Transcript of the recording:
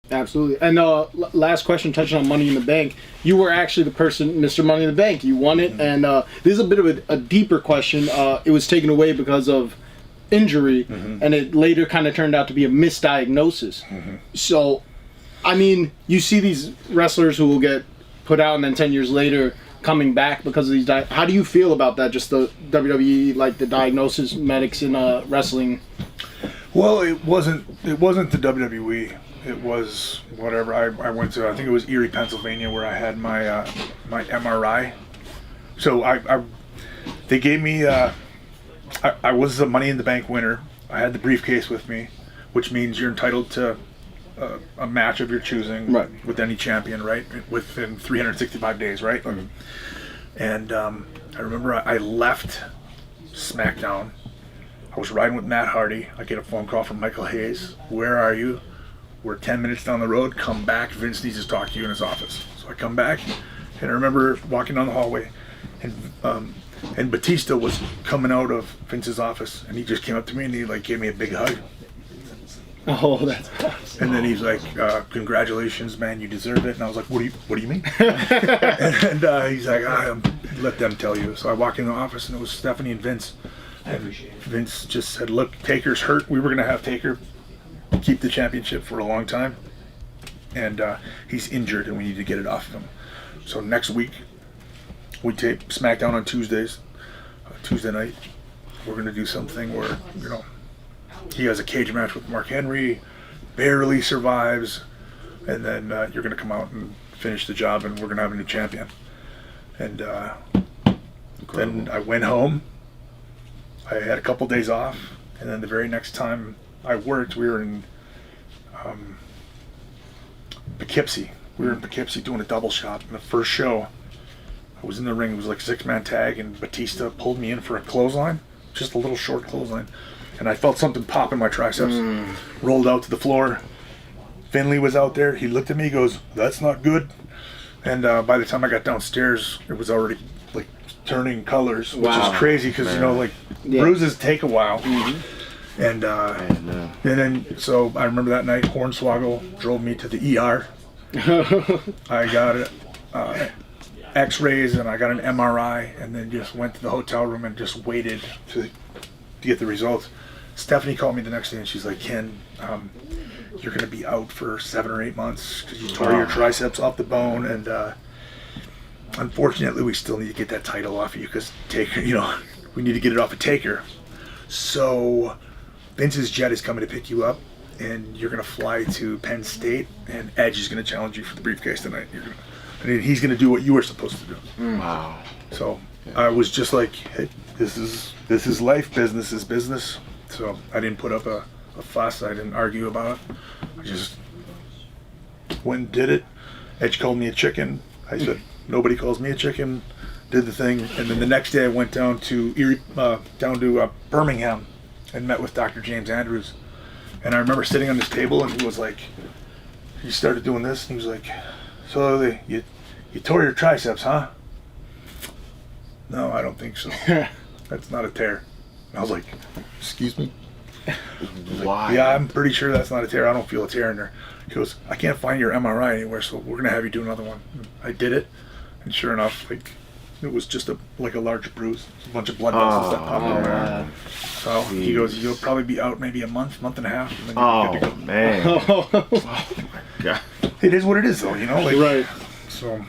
Absolutely. And last question, touching on Money in the Bank. You were actually the person, Mr. Money in the Bank. You won it, and this is a bit of a deeper question. It was taken away because of injury, and it later kind of turned out to be a misdiagnosis. So, I mean, you see these wrestlers who will get put out, and then 10 years later coming back because of these. How do you feel about that? Just the WWE, like the diagnosis medics in wrestling. Well, it wasn't the WWE. It was whatever. I went to, I think it was Erie, Pennsylvania, where I had my my MRI. So they gave me I was a Money in the Bank winner. I had the briefcase with me, which means you're entitled to a match of your choosing with any champion, right? Within 365 days, right? And I remember I left SmackDown. I was riding with Matt Hardy. I get a phone call from Michael Hayes. Where are you? We're 10 minutes down the road. Come back. Vince needs to talk to you in his office. So I come back, and I remember walking down the hallway, and Batista was coming out of Vince's office, and he just came up to me and he like gave me a big hug. Oh, that's awesome. And then he's like, "Congratulations, man, you deserve it." And I was like, "What do you mean?" and he's like, "Let them tell you." So I walked in the office, and it was Stephanie and Vince. And Vince just said, "Look, Taker's hurt. We were gonna have Taker keep the championship for a long time, and he's injured, and we need to get it off of him. So next week, we tape SmackDown on Tuesdays. Tuesday night, we're going to do something where, you know, he has a cage match with Mark Henry, barely survives, and then you're going to come out and finish the job, and we're going to have a new champion." And then I went home. I had a couple days off, and then the very next time I worked, we were in Poughkeepsie. We were in Poughkeepsie doing a double shot. And the first show, I was in the ring. It was like a 6-man tag, and Batista pulled me in for a clothesline, just a little short clothesline. And I felt something pop in my triceps. Rolled out to the floor. Finley was out there. He looked at me. He goes, "That's not good." And by the time I got downstairs, it was already like turning colors, which is crazy because you know, like bruises take a while. And then, so I remember that night, Hornswoggle drove me to the ER. I got X-rays and I got an MRI, and then just went to the hotel room and just waited to get the results. Stephanie called me the next day and she's like, "Ken, you're going to be out for 7 or 8 months because you tore your triceps off the bone, and unfortunately we still need to get that title off of you because Taker, you know, we need to get it off of Taker. So Vince's jet is coming to pick you up, and you're going to fly to Penn State, and Edge is going to challenge you for the briefcase tonight. And he's going to do what you were supposed to do." Wow. So I was just like, "Hey, this is life. Business is business." So I didn't put up a fuss. I didn't argue about it. I just went and did it. Edge called me a chicken. I said, "Nobody calls me a chicken." Did the thing, and then the next day I went down to Birmingham and met with Dr. James Andrews. And I remember sitting on this table, and he was like, he started doing this, and he was like, "So you tore your triceps, huh?" "No, I don't think so." "That's not a tear." And I was like, "Excuse me?" Why? "Yeah, I'm pretty sure that's not a tear. I don't feel a tear in there." He goes, "I can't find your MRI anywhere, so we're gonna have you do another one." And I did it, and sure enough, like, it was just a large bruise, a bunch of blood vessels that popped in there. So he goes, "You'll probably be out maybe a month and a half, and then you're good to go." Man. Oh my God. It is what it is, though, you know. Like, Right. So